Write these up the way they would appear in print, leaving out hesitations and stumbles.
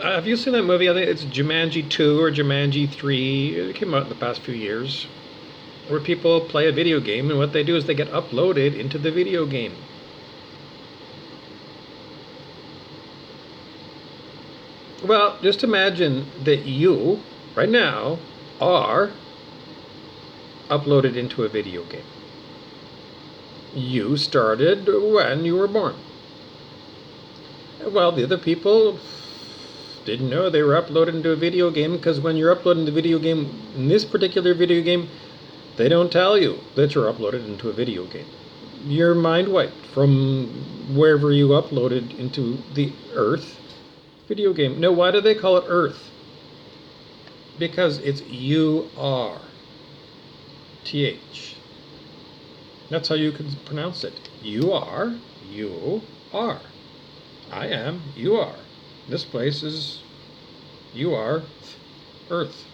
Have you seen that movie? I think it's Jumanji 2 or Jumanji 3. It came out in the past few years. Where people play a video game, and what they do is they get uploaded into the video game. Well, just imagine that you, right now, are uploaded into a video game. You started when you were born. Well, the other people didn't know they were uploaded into a video game because when you're uploading the video game, in this particular video game, they don't tell you that you're uploaded into a video game. You're mind wiped from wherever you uploaded into the Earth video game. No, why do they call it Earth? Because it's UR. TH. That's how you can pronounce it. You are, you are. I am, you are. This place is, you are, Earth.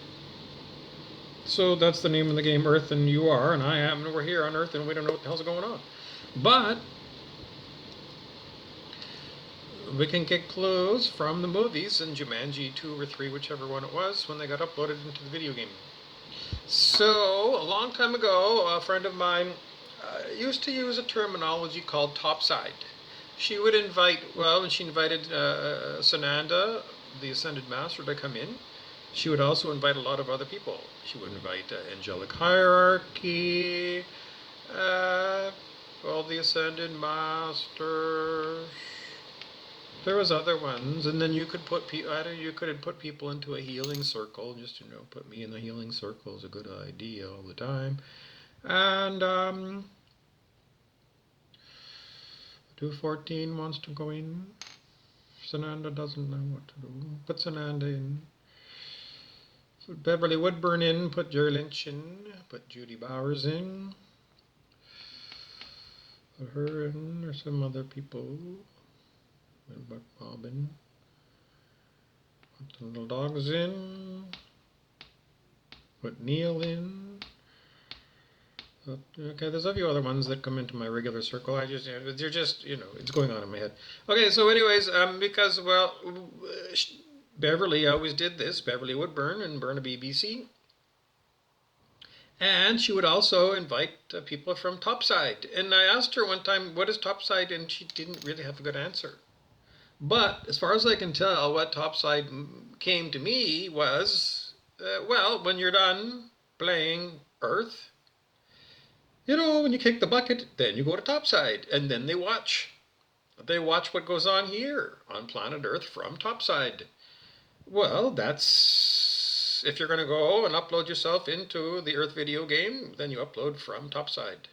So that's the name of the game, Earth, and you are, and I am, and we're here on Earth, and we don't know what the hell's going on. But we can get clues from the movies in Jumanji 2 or 3, whichever one it was, when they got uploaded into the video game. So, a long time ago, a friend of mine used to use a terminology called topside. She would invite, well, when she invited Sananda, the Ascended Master, to come in, she would also invite a lot of other people. She would invite Angelic Hierarchy, all the Ascended Masters. There was other ones, and then you could put you could put people into a healing circle. Just put me in the healing circle is a good idea all the time. And 214 wants to go in. Sananda doesn't know what to do. Put Sananda in. Put Beverly Woodburn in. Put Jerry Lynch in. Put Judy Bowers in. Put her in. There's some other people. Put Robin. Put the little dogs in. Put Neil in. Okay, there's a few other ones that come into my regular circle. They're just, it's going on in my head. Okay, so anyways, because, well, Beverly always did this, Beverly Woodburn in Burnaby, BC. And she would also invite people from Topside. And I asked her one time, what is Topside? And she didn't really have a good answer. But as far as I can tell, what Topside came to me was, well, when you're done playing Earth, when you kick the bucket, then you go to Topside, and then they watch. They watch what goes on here on planet Earth from Topside. Well, that's if you're going to go and upload yourself into the Earth video game, then you upload from Topside.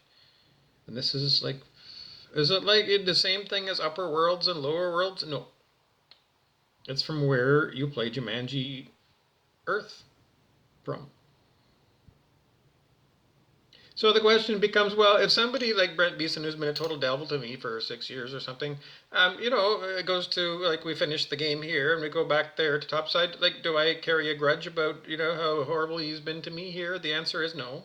And this is like, is it like the same thing as Upper Worlds and Lower Worlds? No. It's from where you play Jumanji Earth from. So the question becomes, well, if somebody like Brent Beeson, who's been a total devil to me for 6 years or something, it goes to, like, we finish the game here and we go back there to Topside, like, do I carry a grudge about, how horrible he's been to me here? The answer is no.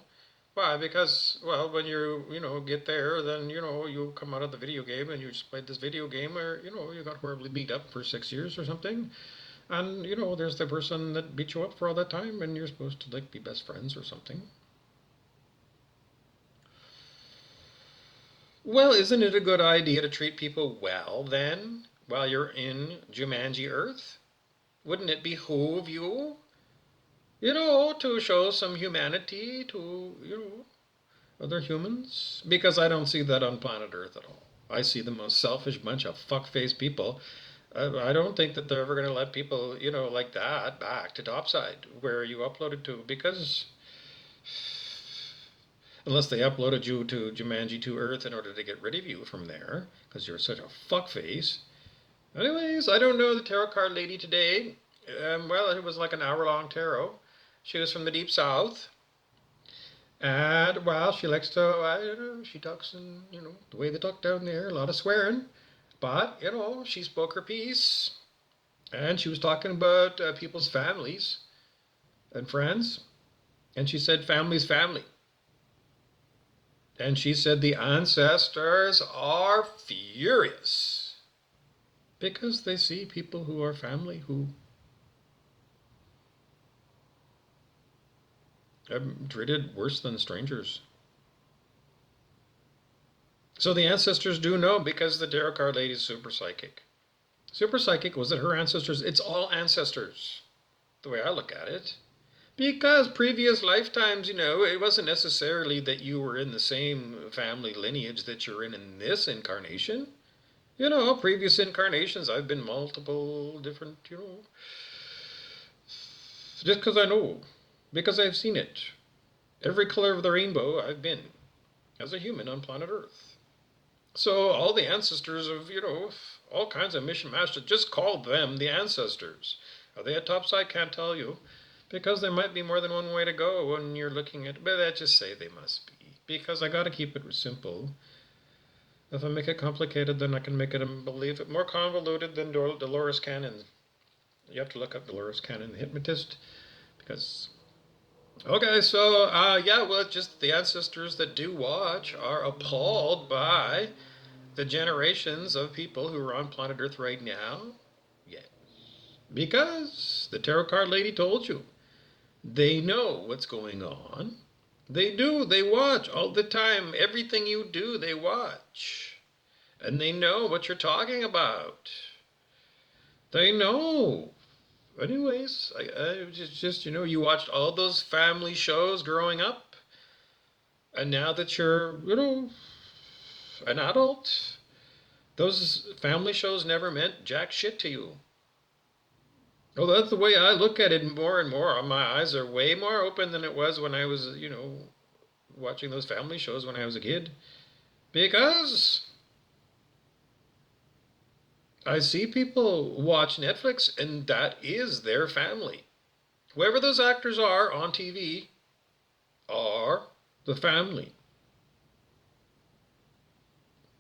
Why? Because, well, when you, get there, then, you come out of the video game and you just played this video game where, you got horribly beat up for 6 years or something. And, there's the person that beat you up for all that time and you're supposed to, like, be best friends or something. Well, isn't it a good idea to treat people well then, while you're in Jumanji Earth? Wouldn't it behoove you, to show some humanity to, other humans? Because I don't see that on planet Earth at all. I see the most selfish bunch of fuck-faced people. I don't think that they're ever going to let people, like that back to Topside, where you uploaded to, because unless they uploaded you to Jumanji to Earth in order to get rid of you from there, because you're such a fuckface. Anyways, I don't know the tarot card lady today. Well, it was like an hour-long tarot. She was from the Deep South. And, well, she likes to, she talks in, the way they talk down there, a lot of swearing. But, she spoke her piece. And she was talking about people's families and friends. And she said, family's family. And she said the ancestors are furious because they see people who are family who I'm treated worse than strangers. So the ancestors do know because the tarot card lady is super psychic. Super psychic, was it her ancestors? It's all ancestors, the way I look at it. Because previous lifetimes, it wasn't necessarily that you were in the same family lineage that you're in this incarnation. Previous incarnations, I've been multiple different, just because I know, because I've seen it. Every color of the rainbow I've been as a human on planet Earth. So all the ancestors of, all kinds of mission masters, just call them the ancestors. Are they at topside? Can't tell you. Because there might be more than one way to go when you're looking at, but I just say they must be. Because I gotta keep it simple. If I make it complicated, then I can make it, believe it, more convoluted than Dolores Cannon. You have to look up Dolores Cannon, the hypnotist, because okay, so yeah, well, just the ancestors that do watch are appalled by the generations of people who are on planet Earth right now. Yeah, because the tarot card lady told you they know what's going on. They do. They watch all the time. Everything you do, they watch, and they know what you're talking about. They know. Anyways, I just you watched all those family shows growing up, and now that you're an adult, those family shows never meant jack shit to you. Oh, that's the way I look at it more and more. My eyes are way more open than it was when I was, watching those family shows when I was a kid. Because I see people watch Netflix and that is their family. Whoever those actors are on TV are the family.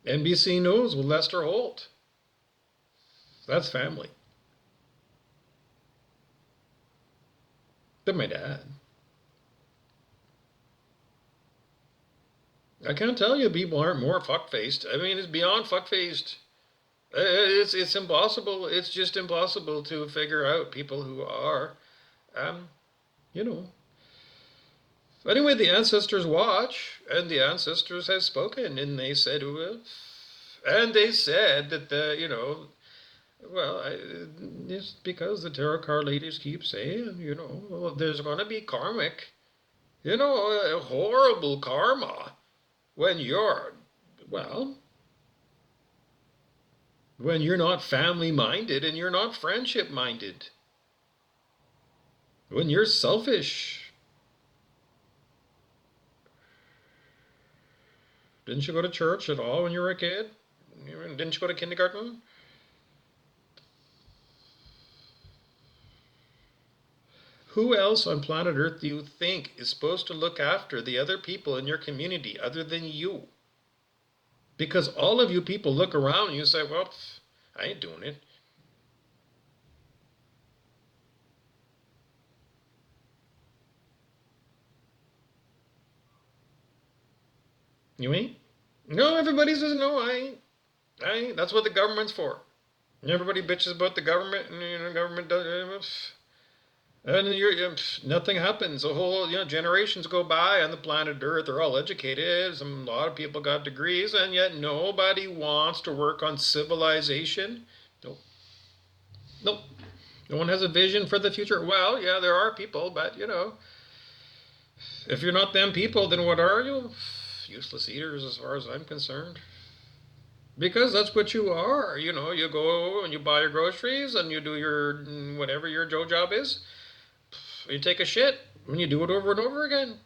NBC News with Lester Holt. That's family. Then my dad. I can't tell you people aren't more fuck-faced. I mean, it's beyond fuck-faced. It's impossible. It's just impossible to figure out people who are, um, you know. Anyway, the ancestors watch, and the ancestors have spoken, and they said, well, and they said that well, it's because the tarot card ladies keep saying, well, there's going to be karmic, a horrible karma when well, when you're not family minded and you're not friendship minded, when you're selfish. Didn't you go to church at all when you were a kid? Didn't you go to kindergarten? Who else on planet Earth do you think is supposed to look after the other people in your community other than you? Because all of you people look around and you say, well, I ain't doing it. You ain't? No, everybody says, no, I ain't. I ain't. That's what the government's for. And everybody bitches about the government, and the government does. And nothing happens. A whole generations go by on the planet Earth. They're all educated. A lot of people got degrees, and yet nobody wants to work on civilization. Nope. Nope. No one has a vision for the future. Well, yeah, there are people, but if you're not them people, then what are you? Useless eaters, as far as I'm concerned. Because that's what you are. You go and you buy your groceries and you do your whatever your Joe job is. You take a shit and you do it over and over again.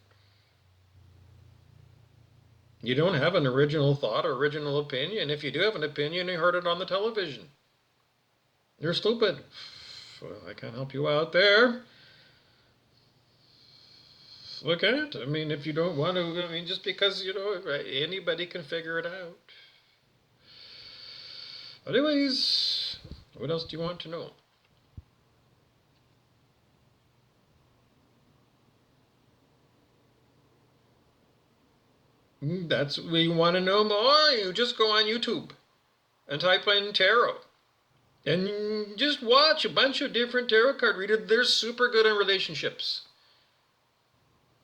You don't have an original thought or original opinion. If you do have an opinion, you heard it on the television. You're stupid. Well, I can't help you out there. Look at it. I mean, if you don't want to, just because, anybody can figure it out. Anyways, what else do you want to know? That's what you want to know more. You just go on YouTube and type in tarot. And just watch a bunch of different tarot card readers. They're super good in relationships.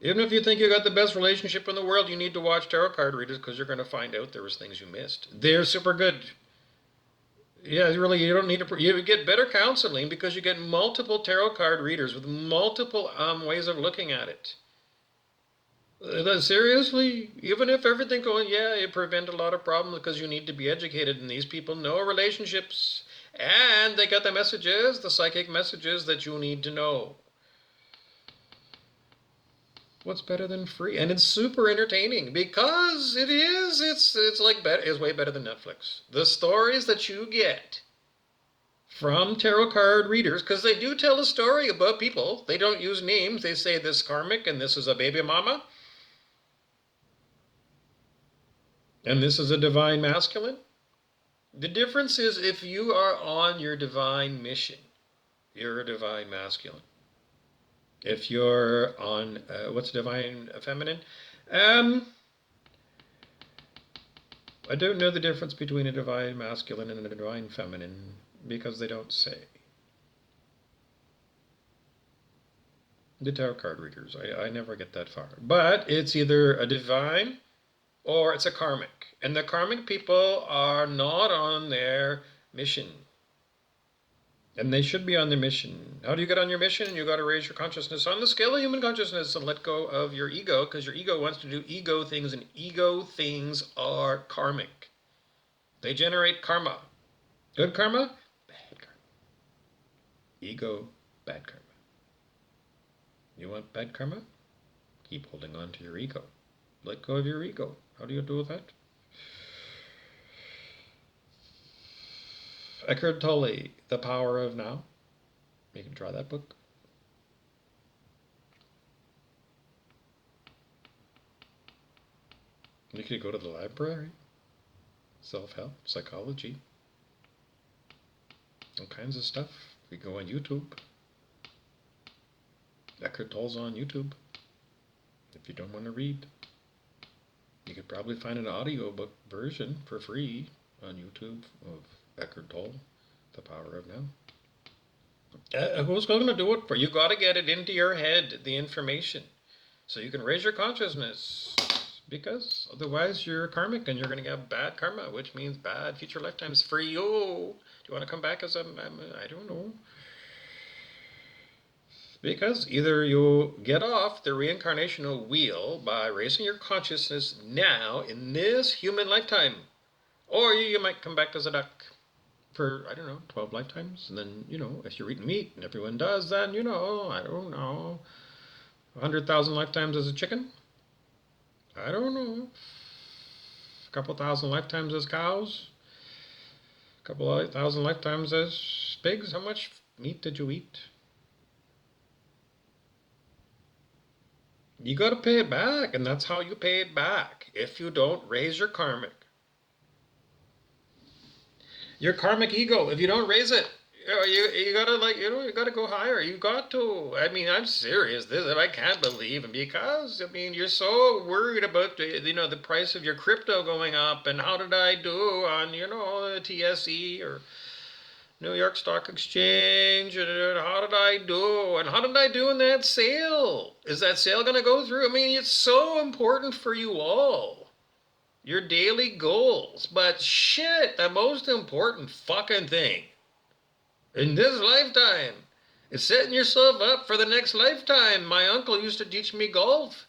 Even if you think you got the best relationship in the world, you need to watch tarot card readers because you're going to find out there was things you missed. They're super good. Yeah, really, you don't need to. You get better counseling because you get multiple tarot card readers with multiple ways of looking at it. Seriously, even if everything going, yeah, you prevent a lot of problems because you need to be educated, and these people know relationships, and they got the messages, the psychic messages that you need to know. What's better than free? And it's super entertaining because it is. It's like it's way better than Netflix. The stories that you get from tarot card readers, because they do tell a story about people. They don't use names. They say this karmic and this is a baby mama and this is a divine masculine. The difference is if you are on your divine mission, you're a divine masculine. If you're on what's divine feminine, um, I don't know the difference between a divine masculine and a divine feminine because they don't say. The tarot card readers, I never get that far. But it's either a divine or it's a karmic. And the karmic people are not on their mission. And they should be on their mission. How do you get on your mission? You got to raise your consciousness on the scale of human consciousness and let go of your ego because your ego wants to do ego things, and ego things are karmic. They generate karma. Good karma, bad karma. Ego, bad karma. You want bad karma? Keep holding on to your ego. Let go of your ego. How do you do that? Eckhart Tolle, The Power of Now. You can try that book. You could go to the library. Self-help, psychology. All kinds of stuff. We go on YouTube. Eckhart Tolle's on YouTube. If you don't want to read, you could probably find an audiobook version for free on YouTube of Eckhart Tolle, The Power of Now. Who's going to do it for you? You got to get it into your head, the information, so you can raise your consciousness. Because otherwise you're karmic and you're going to get bad karma, which means bad future lifetimes for you. Do you want to come back as I don't know. Because either you get off the reincarnational wheel by raising your consciousness now in this human lifetime, or you might come back as a duck for, I don't know, 12 lifetimes. And then, if you're eating meat, and everyone does, then, I don't know, 100,000 lifetimes as a chicken? I don't know. A couple thousand lifetimes as cows? A couple of thousand lifetimes as pigs? How much meat did you eat? You got to pay it back, and that's how you pay it back. If you don't raise your karmic ego, if you don't raise it, you gotta you gotta go higher. You got to. I mean, I'm serious. I can't believe, and because you're so worried about the price of your crypto going up, and how did I do on TSE or New York Stock Exchange, and how did I do? And how did I do in that sale? Is that sale going to go through? It's so important for you all. Your daily goals. But shit, the most important fucking thing in this lifetime is setting yourself up for the next lifetime. My uncle used to teach me golf.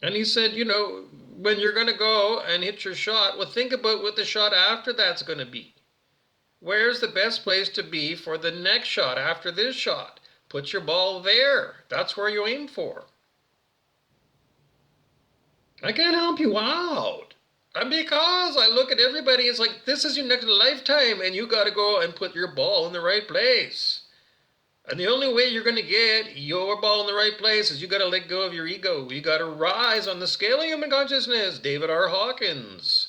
And he said, when you're going to go and hit your shot, well, think about what the shot after that's going to be. Where's the best place to be for the next shot after this shot? Put your ball there. That's where you aim for. I can't help you out. And because I look at everybody, it's like, this is your next lifetime, and you got to go and put your ball in the right place. And the only way you're going to get your ball in the right place is you got to let go of your ego. You got to rise on the scale of human consciousness. David R. Hawkins.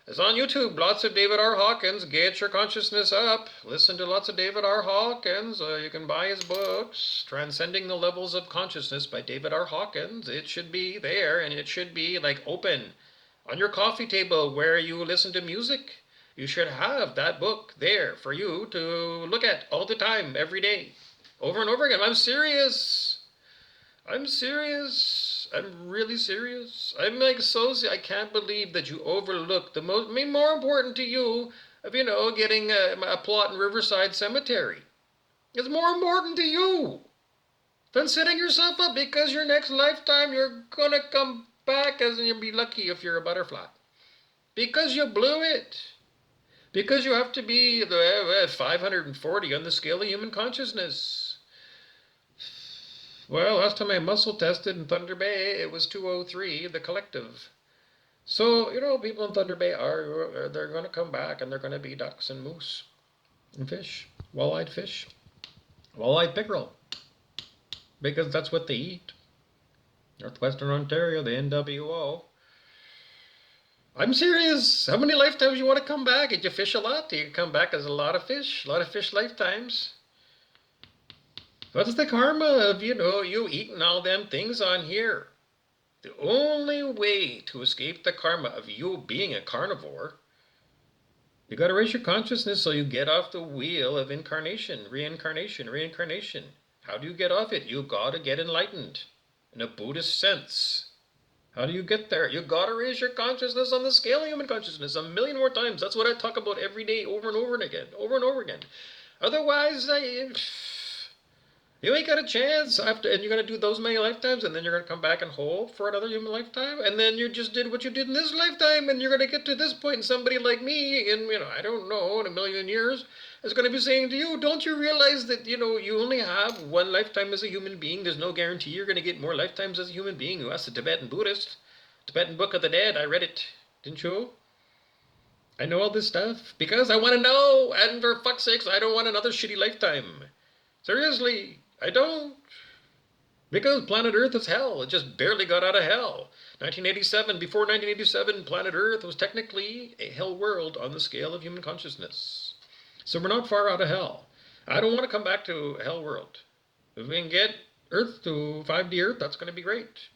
It's on YouTube. Lots of David R. Hawkins. Get your consciousness up. Listen to lots of David R. Hawkins. You can buy his books. Transcending the Levels of Consciousness by David R. Hawkins. It should be there, and it should be like open on your coffee table where you listen to music. You should have that book there for you to look at all the time, every day, over and over again. I'm serious. I'm serious. I'm really serious. I'm like I can't believe that you overlooked the most. I mean, more important to you of getting a plot in Riverside Cemetery. It's more important to you than setting yourself up because your next lifetime you're gonna come back as and you'll be lucky if you're a butterfly because you blew it. Because you have to be 540 on the scale of human consciousness. Well, last time I muscle tested in Thunder Bay, it was 203, the collective. So, people in Thunder Bay they're going to come back and they're going to be ducks and moose and fish, walleye pickerel, because that's what they eat. Northwestern Ontario, the NWO. I'm serious. How many lifetimes you want to come back? Did you fish a lot? Do you come back as a lot of fish lifetimes? What's the karma of, you eating all them things on here? The only way to escape the karma of you being a carnivore, you got to raise your consciousness so you get off the wheel of incarnation, reincarnation, reincarnation. How do you get off it? You got to get enlightened in a Buddhist sense. How do you get there? You got to raise your consciousness on the scale of human consciousness a million more times. That's what I talk about every day, over and over and again, over and over again. Otherwise, you ain't got a chance after, and you're gonna do those many lifetimes, and then you're gonna come back and whole for another human lifetime, and then you just did what you did in this lifetime, and you're gonna get to this point, and somebody like me, in I don't know, in a million years, is gonna be saying to you, don't you realize that you only have one lifetime as a human being? There's no guarantee you're gonna get more lifetimes as a human being. You ask the Tibetan Buddhist, Tibetan Book of the Dead. I read it, didn't you? I know all this stuff because I want to know, and for fuck's sakes, I don't want another shitty lifetime. Seriously, I don't. Because planet Earth is hell. It just barely got out of hell. 1987, before 1987, planet Earth was technically a hell world on the scale of human consciousness. So we're not far out of hell. I don't want to come back to hell world. If we can get Earth to 5D Earth, that's going to be great.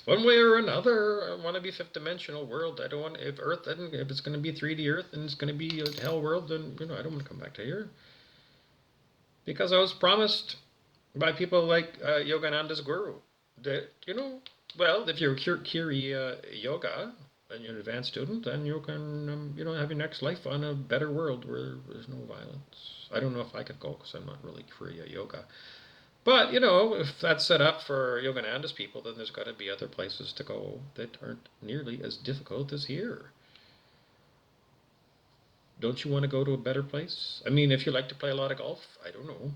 One way or another, I want to be fifth dimensional world. I don't want, if it's going to be 3D Earth and it's going to be a hell world, then I don't want to come back to here. Because I was promised by people like Yogananda's guru that, well, if you're Kiri Yoga and you're an advanced student, then you can, have your next life on a better world where there's no violence. I don't know if I could go because I'm not really Kriya Yoga. But, if that's set up for Yogananda's people, then there's got to be other places to go that aren't nearly as difficult as here. Don't you want to go to a better place? I mean, if you like to play a lot of golf, I don't know.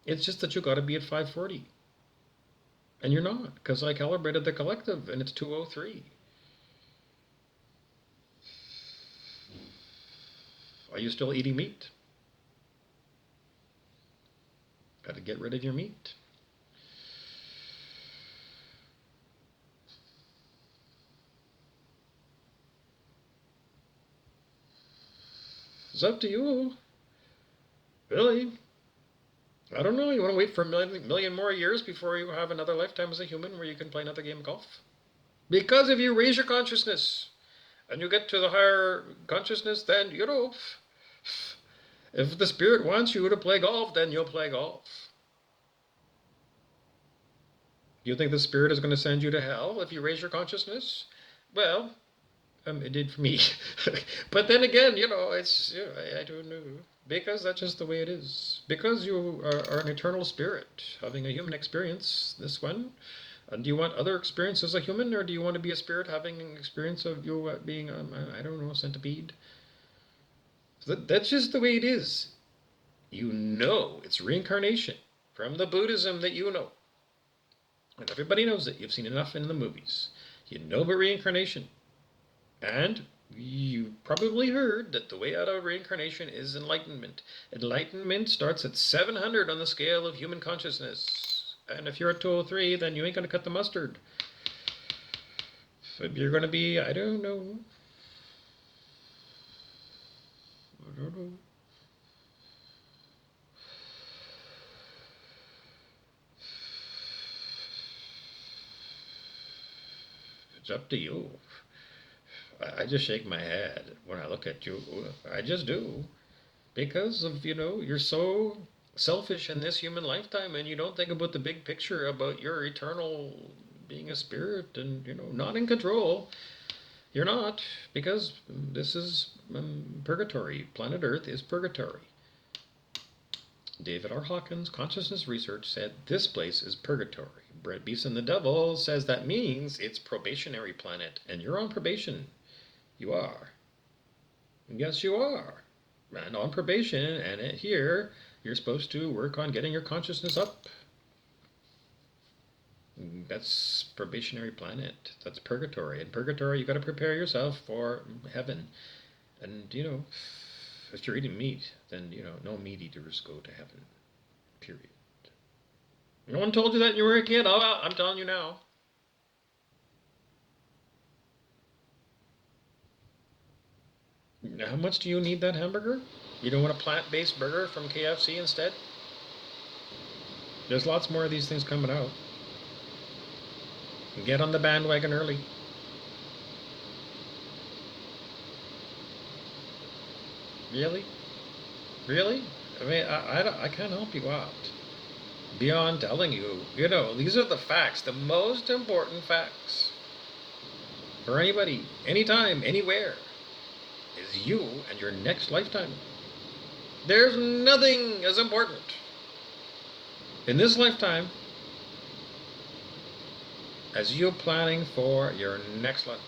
It's just that you got to be at 540. And you're not, because I calibrated the collective and it's 203. Are you still eating meat? Got to get rid of your meat. It's up to you. Really? I don't know. You want to wait for a million more years before you have another lifetime as a human where you can play another game of golf? Because if you raise your consciousness and you get to the higher consciousness, then, if the spirit wants you to play golf, then you'll play golf. You think the spirit is going to send you to hell if you raise your consciousness? Well, it did for me. But then again, it's, I don't know. Because that's just the way it is. Because you are an eternal spirit having a human experience, this one. And do you want other experience as a human, or do you want to be a spirit having an experience of you being, I don't know, a centipede? That's just the way it is. It's reincarnation from the Buddhism that you know. And everybody knows it. You've seen enough in the movies. You know about reincarnation. And you probably heard that the way out of reincarnation is enlightenment. Enlightenment starts at 700 on the scale of human consciousness. And if you're at 203, then you ain't going to cut the mustard. If you're going to be, I don't know. It's up to you. I just shake my head when I look at you. I just do. because of, you're so selfish in this human lifetime, and you don't think about the big picture about your eternal being a spirit and, not in control. You're not, because this is purgatory. Planet Earth is purgatory. David R. Hawkins, consciousness research, said this place is purgatory. Brett Beeson, the devil, says that means it's probationary planet, and you're on probation. You are. Yes, you are. And on probation, and here you're supposed to work on getting your consciousness up. That's probationary planet. That's purgatory. In purgatory, you got to prepare yourself for heaven. And if you're eating meat, then no meat eaters go to heaven. Period. No one told you that when you were a kid. Oh, I'm telling you now. How much do you need that hamburger? You don't want a plant-based burger from KFC instead? There's lots more of these things coming out. Get on the bandwagon early. Really? Really? I mean, I can't help you out. Beyond telling you, these are the facts, the most important facts. For anybody, anytime, anywhere, is you and your next lifetime. There's nothing as important in this lifetime as you planning for your next life.